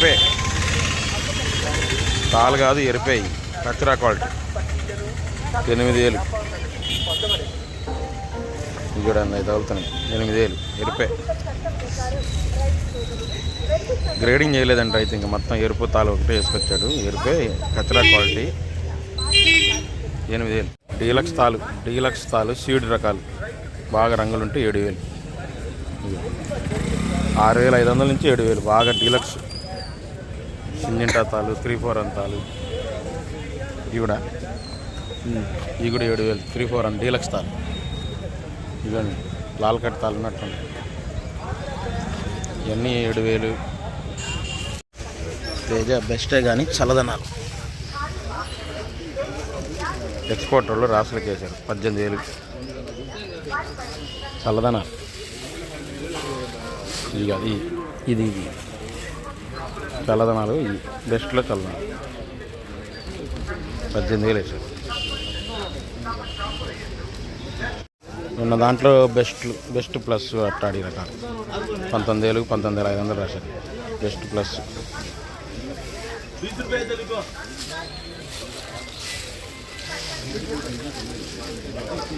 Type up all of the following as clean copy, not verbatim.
ఎరిపే తాలు కాదు ఎరిపే కచరా క్వాలిటీ 8000 చూడండి అవి తగులుతున్నాయి 8000 ఎరిపే గ్రేడింగ్ చేయలేదంట అయితే ఇంకా మొత్తం ఎరుపు తాలు ఒకటే వేసుకొచ్చాడు ఎరిపే కచరా క్వాలిటీ 8000 డీలక్స్ తాలు సీడ్ రకాలు బాగా రంగులుంటే 7000 6500 నుంచి 7000 బాగా డీలక్స్ సింజింటా తాలు 3-4 అంతాలు ఇవి కూడా 7000 3-4 అని డీలక్స్ తాలు ఇవన్నీ లాల్ కట్ తాలు ఉన్నట్టు ఇవన్నీ 7000 తేజ బెస్టే కానీ చల్లదనాలు ఎక్స్పోర్ట్ వాళ్ళు రాసులకి వేశారు 18000 చల్లదనాలు ఇది చల్లదనాలు ఇది బెస్ట్లో చల్లదనాలు 18000 వేశారు ఉన్న దాంట్లో బెస్ట్ ప్లస్ అట్టాడి రకాలు 19000 19500 రాశారు బెస్ట్ ప్లస్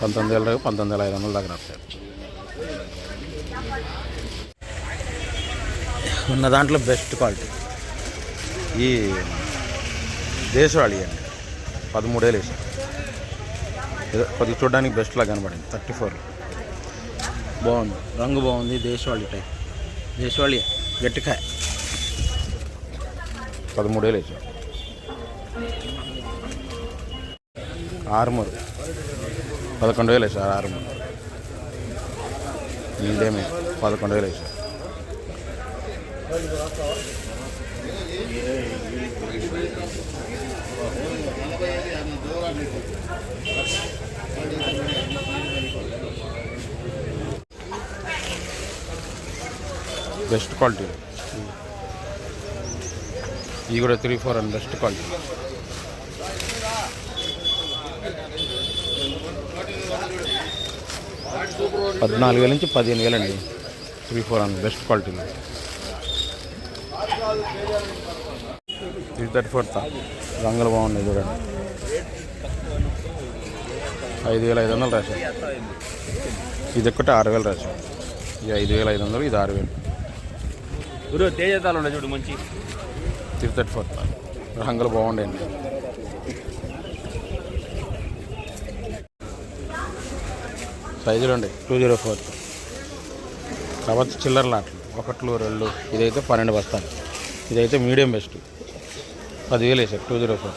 19000 19500 దాకా రాశారు ఉన్న దాంట్లో బెస్ట్ క్వాలిటీ ఈ దేశవాళీ అండి 13000 వేసారు ఏదో కొద్దిగా చూడడానికి బెస్ట్లా కనబడింది 34 బాగుంది రంగు బాగుంది దేశవాళీ టైప్ దేశవాళీ గట్టికాయ 13000 వేసారు ఆర్మూర్ 11000 వేసారు ఆర్మూర్ ఇండేమే 11000 వేసారు బెస్ట్ క్వాలిటీ ఇవి కూడా 3-4 అని బెస్ట్ క్వాలిటీ $14,000 నుంచి 15,000 అండి 3-4 అని బెస్ట్ క్వాలిటీలో 334 రంగులు బాగున్నాయి చూడండి 5500 రాశారు ఇది ఒక్కటే 6000 రాశారు ఇది 5500 ఇది 6000 తేజతాలు ఉన్నాయి చూడు మంచి 334 రంగులు బాగుండేయండి సైజులు ఉండే 204 కాబట్టి చిల్లర లాట్లు 1 2 ఇదైతే 12 బస్తాలు ఇదైతే మీడియం బెస్ట్ 10,000 వేసారు 204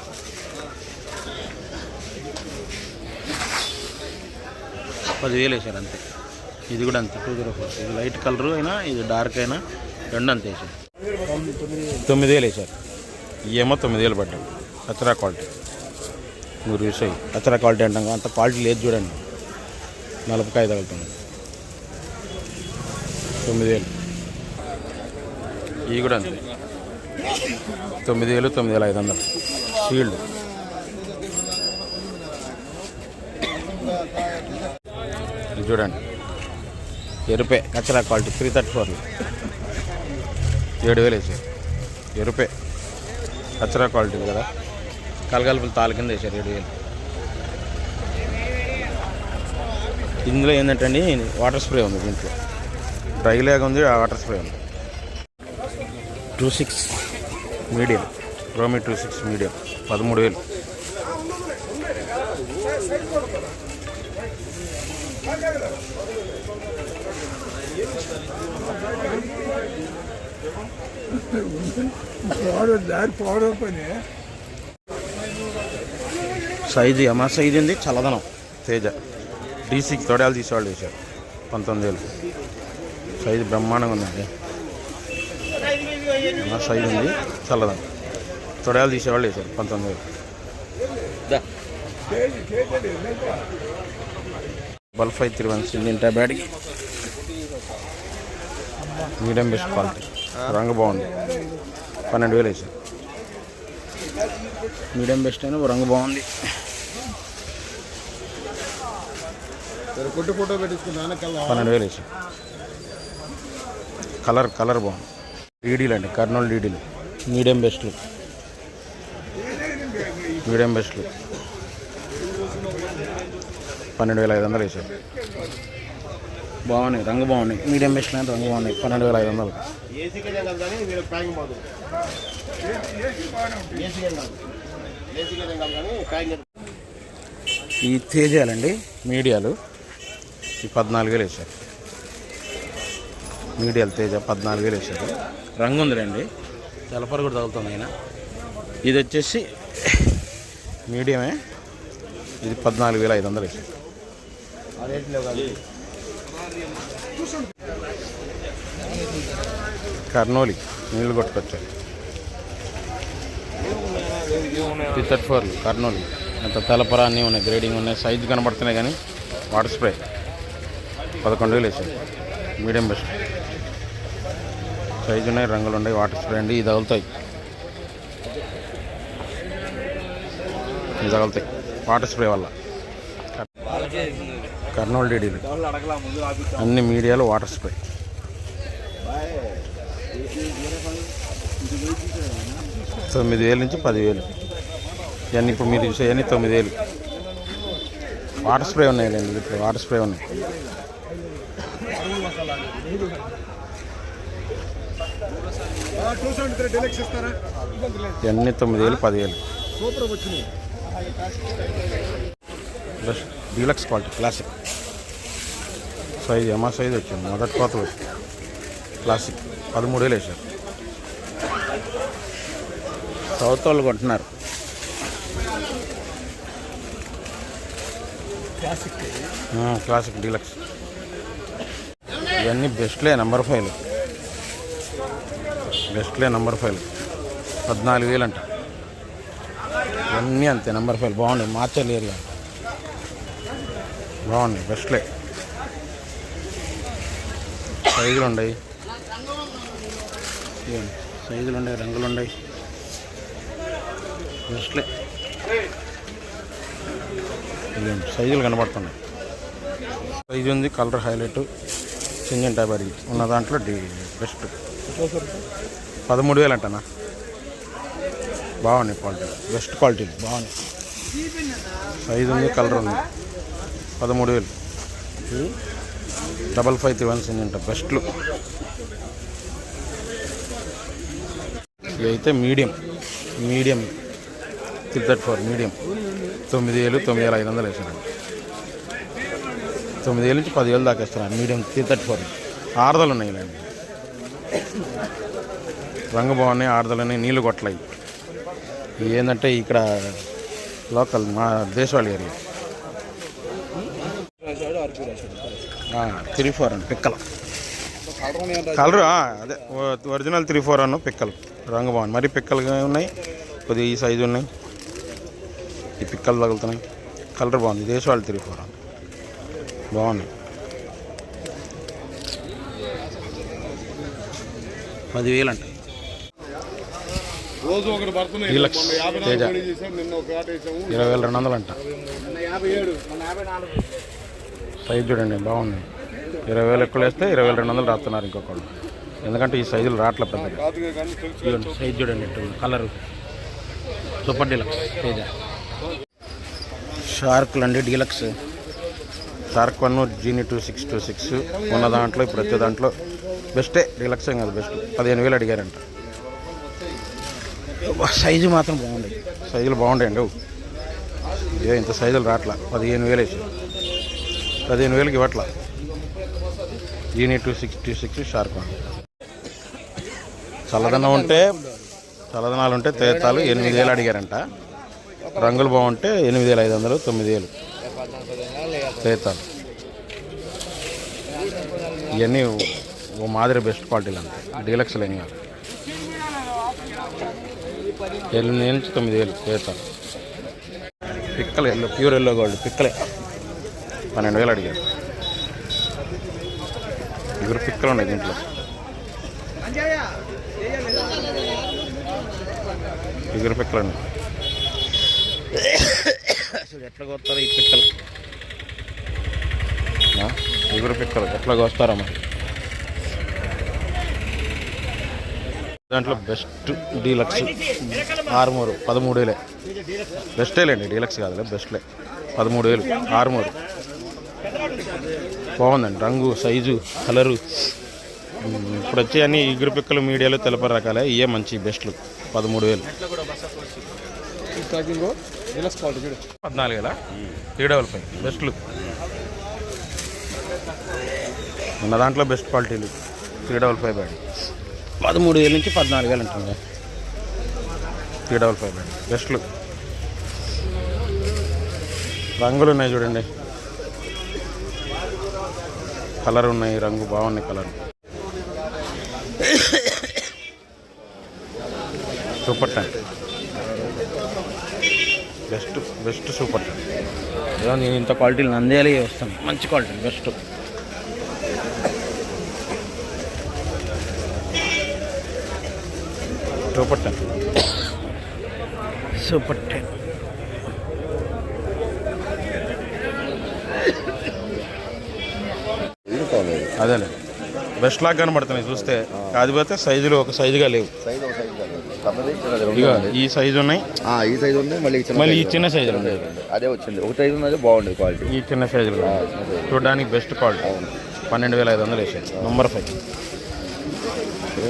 10,000 వేసారు అంతే ఇది కూడా అంతే 204 ఇది లైట్ కలరు అయినా ఇది డార్క్ అయినా రెండు అంతే వేసారు 9,000 వేసారు ఏమో 9,000 పడ్డాయి కచరా క్వాలిటీ మీరు యూస్ అయ్యి కచరా క్వాలిటీ అంటాం అంత క్వాలిటీ లేదు చూడండి 40 తగులుతుంది 9,000 ఇవి కూడా అంతే 9,000 9,500 షీల్డ్ ఇది చూడండి ఎరుపే కచరా క్వాలిటీ 334 7,000 వేసారు ఎరుపే కచరా క్వాలిటీ కదా కలగలుపులు తాలు కింద వేసారు 7,000 ఇందులో ఏంటంటే అండి వాటర్ స్ప్రే ఉంది దీంట్లో డ్రై లాగా ఉంది వాటర్ స్ప్రే ఉంది 26 మీడియం రోమి 26 మీడియం 13,000 సైజు మా సైజు ఉంది చల్లదనం తేజ D6 తొడయాలు తీసేవాళ్ళు వేశారు 19,000 సైజు బ్రహ్మాండంగా ఉందండి మా సైజు ఉంది చల్లదనం తొడయాలు తీసేవాళ్ళు వేశారు 19,000 bulb 531 Syngenta బ్యాడ్కి medium best quality రంగు బాగుంది 12,000 వేసారు మీడియం బెస్ట్ అయినా రంగు బాగుంది ఫోటో పెట్టించుకున్నా 12,000 వేసారు కలర్ బాగుంది డీడీలు అండి కర్నూలు డీడీలు మీడియం బెస్ట్లు, మీడియం బెస్ట్లు 12,500 వేసారు. బాగున్నాయి, రంగు బాగున్నాయి. మీడియం బెస్ట్లు అంటే రంగు బాగున్నాయి. 12,500. ఈ తేజాలండి మీడియాలు, ఈ 14,000 వేసారు. మీడియాలు తేజ 14,000 వేసారు. రంగు ఉందిలేండి, తెలపర కూడా తగులుతుంది అయినా. ఇది వచ్చేసి మీడియమే, ఇది 14,500 వేసారు. కర్నూలి నీళ్ళు కొట్టుకొచ్చారు. 34 కర్నూలు. అంత తెలపర అన్నీ ఉన్నాయి, గ్రేడింగ్ ఉన్నాయి, సైజు కనబడుతున్నాయి. కానీ వాటర్ స్ప్రే 11,000 వేసారు. మీడియం బెస్ట్ సైజు ఉన్నాయి, రంగులు ఉన్నాయి, వాటర్ స్ప్రే అండి. ఇది తగులుతాయి, ఇది తగులుతాయి వాటర్ స్ప్రే వల్ల. కర్నూలు డీడీలు అన్ని మీడియాలు వాటర్ స్ప్రే. $9,000 నుంచి 10,000. ఇవన్నీ ఇప్పుడు మీరు చూసేవన్నీ 9,000. వాటర్ స్ప్రే ఉన్నాయండి, ఇప్పుడు వాటర్ స్ప్రే ఉన్నాయి. ఇవన్నీ 9,000, 10,000. డీలక్స్ క్వాలిటీ క్లాసిక్ సైజ్, ఎంఆ సైజ్ వచ్చింది. మొదటి కోతలు వచ్చింది. క్లాసిక్ 13,000 వేసారు. సౌత్ వాళ్ళు కొంటున్నారు. Classic deluxe. ఇవన్నీ బెస్ట్లే నంబర్ 5. బెస్ట్లే నంబర్ 5 14,000 అంట. ఇవన్నీ అంతే నంబర్ 5. బాగున్నాయి, మార్చల్ ఏరియా బాగున్నాయి, బెస్ట్లే. సైజులు ఉన్నాయి, సైజులు ఉన్నాయి, రంగులు ఉన్నాయి, బెస్ట్లే. సైజులు కనబడుతున్నాయి. సైజు ఉంది, కలర్ హైలైట్, సింజన్ టైప్ అడిగి ఉన్న దాంట్లో బెస్ట్. 13,000 అంటనా. బాగున్నాయి క్వాలిటీ, బెస్ట్ క్వాలిటీ బాగున్నాయి. సైజు ఉంది, కలర్ ఉంది. 13,000. 5531 సింజన్ టైప్ బెస్ట్లు. ఇవైతే మీడియం, మీడియం 334 మీడియం 9,000, 9,500 వేసారండి. 9,000 నుంచి 10,000 దాకా వేస్తున్నారు. మీడియం 334. ఆరుదలు ఉన్నాయి ఇలాంటి, రంగు బాగున్నాయి, ఆరుదలని నీళ్ళు కొట్టలేయి. ఇవి ఏంటంటే ఇక్కడ లోకల్ మా దేశవాళీ ఏరియా. 34 అండి పిక్కలు. కలరు అదే ఒరిజినల్ 34 అన్న పిక్కలు. రంగు బాగుంది, మరీ పిక్కలుగా ఉన్నాయి, కొద్దిగా ఈ సైజు ఉన్నాయి. ఈ పిక్కలు తగులుతున్నాయి, కలర్ బాగుంది. దేశవాళీ 34 అన్న బాగున్నాయి. 10,000 అంట. డీలక్స్ తేజ 20,200 అంట. సైజు చూడండి బాగుంది. 20,000 ఎక్కువ వేస్తే 20,200 రాస్తున్నారు ఇంకొకళ్ళు. ఎందుకంటే ఈ సైజులు రావట్లే పెద్దగా. సైజు చూడండి, కలరు సూపర్ డీలక్స్ తేజ. షార్క్లు అండి డీలక్స్. షార్క్ 1 జీని 2626 ఉన్న దాంట్లో ఇప్పుడు వచ్చే దాంట్లో బెస్టే. డీలక్స్ ఏం కాదు, బెస్ట్. 15,000 అడిగారంట. సైజు మాత్రం బాగుంది, సైజులు బాగుంటాయండి. ఏ ఇంత సైజులు రాట్లా. 15,000 వేసి 15,000కి ఇవ్వట్లా. జీని 2626 షార్క్. చల్లదనం ఉంటే, చల్లదనాలు ఉంటే తేతాలు 8,000 అడిగారంట. రంగులు బాగుంటే 8,500, 9,000 తేతాలు. ఇవన్నీ ఓ మాదిరి బెస్ట్ క్వాలిటీలు అంతే, డీలక్స్లు ఏం కాదు. 8,000 నుంచి 9,000 తేతాలు. పిక్కలు ఎల్లో, ప్యూర్ ఎల్లో గోల్డ్ పిక్కలే. 12,000 అడిగారు. ఇగురు పిక్కలు ఉన్నాయి దీంట్లో. ఇగురు పిక్కలు ఉన్నాయి. అసలు ఎట్లా కోస్తారో ఈ పిక్కలు, ఇగురు పిక్కలు ఎట్లా కోస్తారో మరి. దాంట్లో బెస్ట్ డీలక్స్ ఆర్మూరు 13,000. బెస్టేలేండి, డీలక్స్ కాదులే, బెస్ట్లే. 13,000 ఆర్మూరు. బాగుందండి, రంగు, సైజు, కలరు. ఇప్పుడు వచ్చి అన్ని ఇగురు పిక్కలు, మీడియాలు, తెలప రకాలే. ఇవే మంచి బెస్ట్లు. 13,000. 14,000 355 బెస్ట్లు. ఉన్న దాంట్లో బెస్ట్ క్వాలిటీలు 355 బ్యాడ్. 13,000 నుంచి 14,000 ఉంటుంది. 355 బ్యాడ్ బెస్ట్లు. రంగులు ఉన్నాయి చూడండి, కలర్ ఉన్నాయి, రంగు బాగున్నాయి, colour super ten. Best super ten. ఏదో నేను ఇంత క్వాలిటీలు నంద్యాల వస్తాను, మంచి quality best. Super ten. Super ten. అదేలే బెస్ట్ లాగా కనబడుతున్నాయి చూస్తే. కాకపోతే సైజులు ఒక సైజుగా లేవు. ఇక ఈ సైజు ఉన్నాయి, ఈ సైజు ఉంది, మళ్ళీ ఈ చిన్న సైజులు ఉన్నాయి. అదే వచ్చింది, ఒక సైజు ఉన్నది బాగుండేది క్వాలిటీ. ఈ చిన్న సైజులు చూడడానికి బెస్ట్ క్వాలిటీ. 12,500 వేసాడు. నంబర్ 5.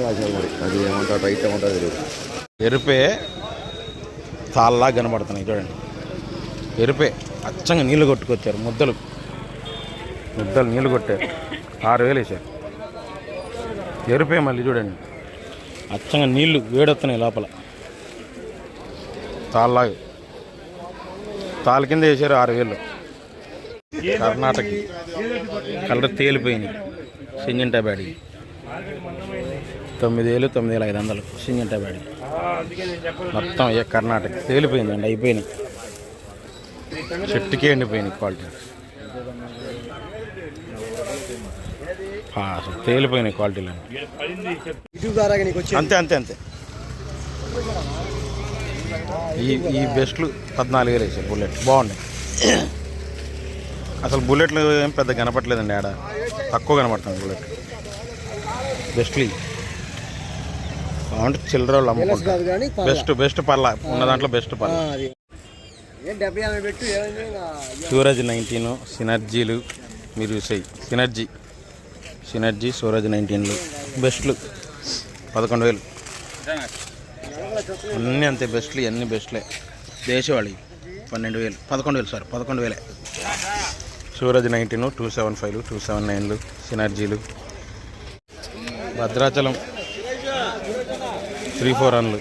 అది ఏమంటారు, రైట్ ఏమంటారు తెలియదు. ఎరుపే తాళ్ళలా కనబడుతున్నాయి చూడండి. ఎరుపే అచ్చంగా నీళ్ళు కొట్టుకొచ్చారు, ముద్దలు నీళ్ళు కొట్టారు. 6,000 వేసారు. ఎరుపే మళ్ళీ చూడండి, అచ్చంగా నీళ్లు వేడొస్తున్నాయి లోపల. తాళ్ళ కింద వేసారు. 6,000. కర్ణాటక కలర్ తేలిపోయింది. సింజంటా బ్యాడీ 9,000 9,500 సింజంటా బ్యాడీ మొత్తం. కర్ణాటక తేలిపోయిందండి, అయిపోయినాయి, చెట్టుకే ఎండిపోయినాయి క్వాలిటీ. అసలు తేలిపోయినాయి క్వాలిటీలు అంతే. ఈ బెస్ట్లు 14,000 వేసారు. బుల్లెట్ బాగున్నాయి. అసలు బుల్లెట్లు ఏం పెద్ద కనపట్లేదండి, ఆడ తక్కువ కనపడుతుంది బుల్లెట్. బెస్ట్లు బాగుంటే చిల్లర వాళ్ళు అమ్ముకుంటారు. బెస్ట్ పర్లా ఉన్న దాంట్లో బెస్ట్ పర్లా. సూరజ్ 19 సినర్జీలు మీరు చూసాయి. సినర్జీ సూరజ్ 19లు బెస్ట్లు 11,000. అన్నీ అంతే బెస్ట్లు, అన్నీ బెస్ట్లే. దేశవాళి 12,000 11,000 సూరజ్ 19 275 279 సినర్జీలు. భద్రాచలం 3-4 రన్లు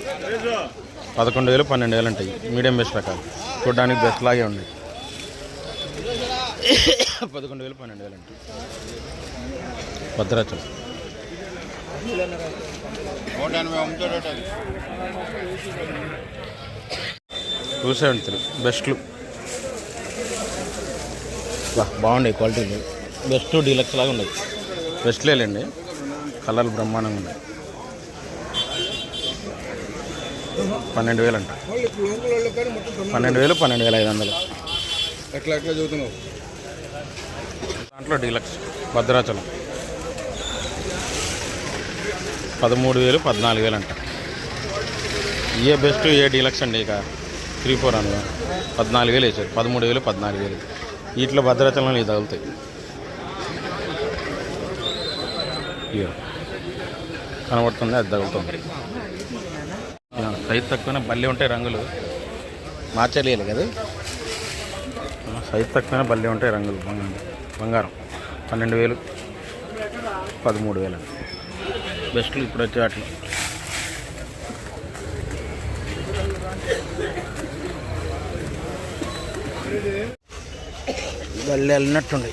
11,000 12,000 ఉంటాయి. మీడియం బెస్ట్ రకాలు చూడడానికి బెస్ట్ లాగే ఉన్నాయి. 11,000 12,000 ఉంటాయి. భద్రాచలం 273 బెస్ట్లు. బాగుండే క్వాలిటీలు. బెస్ట్ డీలక్స్ లాగా ఉన్నాయి. బెస్ట్లేండి, కలర్లు బ్రహ్మాండంగా ఉన్నాయి. 12,000 అంట. 12,000 12,500. ఎట్లా చదువుతున్నావు దాంట్లో డీలక్స్ భద్రాచలం 13,000 14,000 అంట. ఏ బెస్ట్ ఏ డీలక్స్ అండి. ఇక 3-4 రన్లు 14,000 వేసారు. 13,000 14,000. వీటిలో భద్రాచలంలో ఇది తగులుతాయి. ఇక కనబడుతుంది, అది తగులుతుంది. సైజు తక్కువైనా బల్లి ఉంటాయి, రంగులు మార్చలేయాలి కదా. సైజు తక్కువైనా బల్లి ఉంటాయి, రంగులు. బంగారం 12,000 13,000 బెస్ట్లు ఇప్పుడు వచ్చే వాటిలో. బల్లి వెళ్ళినట్టుండే.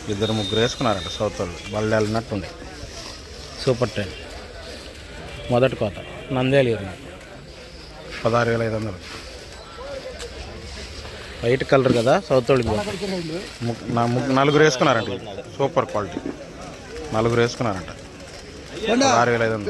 2-3 వేసుకున్నారట సౌత్ వాళ్ళు. బల్లి వెళ్ళినట్టుండే. సూపర్ 10 మొదటి కోత నంద్యాల ఏరియా 16,500. వైట్ కలర్ కదా సౌత్ వాళ్ళకి. 4 వేసుకున్నారంట. Super quality 4 వేసుకున్నారంట. 16,500.